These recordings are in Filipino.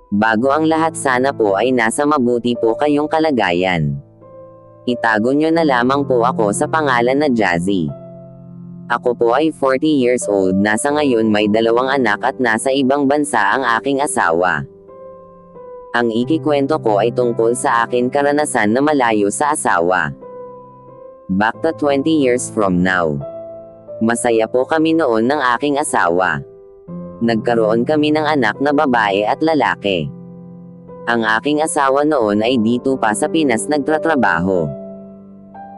Bago ang lahat, sana po ay nasa mabuti po kayong kalagayan. Itago nyo na lamang po ako sa pangalan na Jazzy. Ako po ay 40 years old, nasa ngayon may 2 anak at nasa ibang bansa ang aking asawa. Ang ikikwento ko ay tungkol sa akin karanasan na malayo sa asawa. Back to 20 years from now. Masaya po kami noon ng aking asawa. Nagkaroon kami ng anak na babae at lalaki. Ang aking asawa noon ay dito pa sa Pinas nagtatrabaho.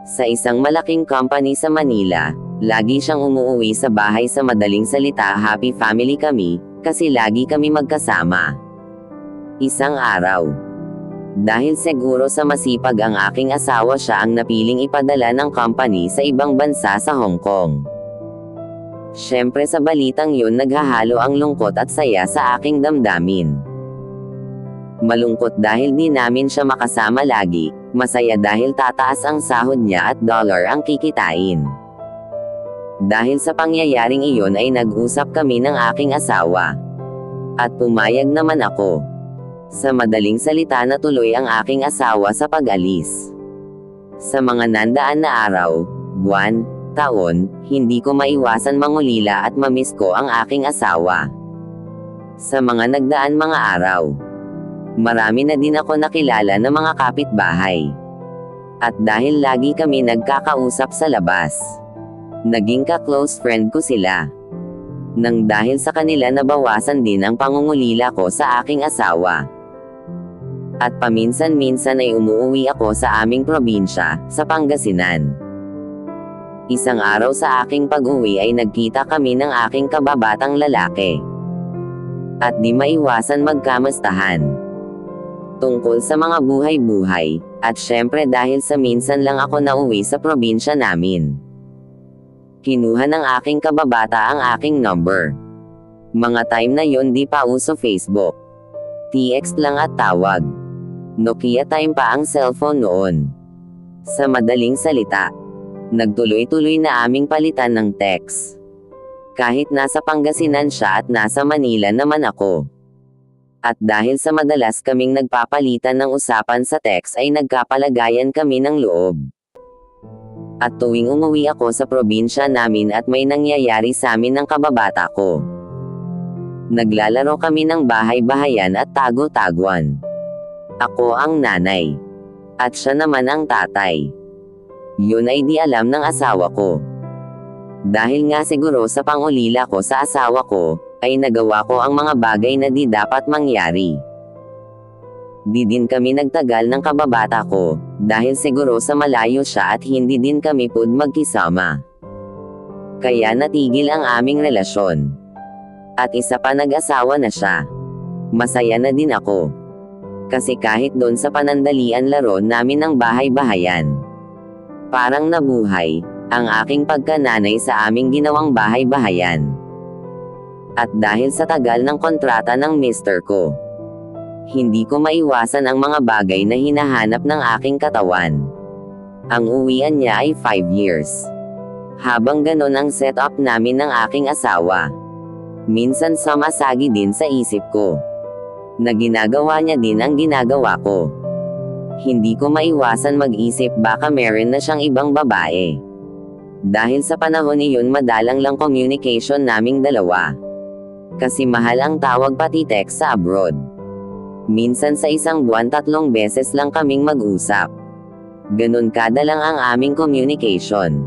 Sa isang malaking company sa Manila, lagi siyang umuwi sa bahay. Sa madaling salita, happy family kami, kasi lagi kami magkasama. Isang araw, dahil siguro sa masipag ang aking asawa, siya ang napiling ipadala ng company sa ibang bansa sa Hong Kong. Siyempre sa balitang yun naghahalo ang lungkot at saya sa aking damdamin. Malungkot dahil di namin siya makasama lagi, masaya dahil tataas ang sahod niya at dollar ang kikitain. Dahil sa pangyayaring iyon ay nag-usap kami ng aking asawa. At pumayag naman ako. Sa madaling salita, natuloy ang aking asawa sa pag-alis. Sa mga nandaan na araw, buwan, taon, hindi ko maiwasan mangulila at mamiss ko ang aking asawa. Sa mga nagdaan mga araw, marami na din ako nakilala na mga kapitbahay. At dahil lagi kami nagkakausap sa labas, naging ka-close friend ko sila. Nang dahil sa kanila nabawasan din ang pangungulila ko sa aking asawa. At paminsan-minsan ay umuwi ako sa aming probinsya, sa Pangasinan. Isang araw sa aking pag-uwi ay nagkita kami ng aking kababatang lalaki. At di maiwasan magkamustahan. Tungkol sa mga buhay-buhay, at syempre dahil sa minsan lang ako nauwi sa probinsya namin. Kinuha ng aking kababata ang aking number. Mga time na yon di pa uso Facebook. TX lang at tawag. Nokia time pa ang cellphone noon. Sa madaling salita, nagtuloy-tuloy na aming palitan ng text. Kahit nasa Pangasinan siya at nasa Manila naman ako. At dahil sa madalas kaming nagpapalitan ng usapan sa text ay nagkapalagayan kami ng loob. At tuwing umuwi ako sa probinsya namin at may nangyayari sa amin ng kababata ko, naglalaro kami ng bahay-bahayan at tago-taguan. Ako ang nanay. At siya naman ang tatay. Yun ay di alam ng asawa ko. Dahil nga siguro sa pangulila ko sa asawa ko, ay nagawa ko ang mga bagay na di dapat mangyari. Di din kami nagtagal ng kababata ko, dahil siguro sa malayo siya at hindi din kami pud magkisama. Kaya natigil ang aming relasyon. At isa pa, nag-asawa na siya. Masaya na din ako. Kasi kahit doon sa panandalian laro namin ng bahay-bahayan, parang nabuhay ang aking pagkananay sa aming ginawang bahay-bahayan. At dahil sa tagal ng kontrata ng mister ko, hindi ko maiwasan ang mga bagay na hinahanap ng aking katawan. Ang uwian niya ay 5 years. Habang ganon ang setup namin ng aking asawa, minsan sumasagi din sa isip ko na ginagawa niya din ang ginagawa ko. Hindi ko maiwasan mag-isip baka meron na siyang ibang babae. Dahil sa panahon iyon madalang lang communication naming dalawa. Kasi mahal ang tawag pati text sa abroad. Minsan sa isang buwan 3 beses lang kaming mag-usap. Ganon kada lang ang aming communication.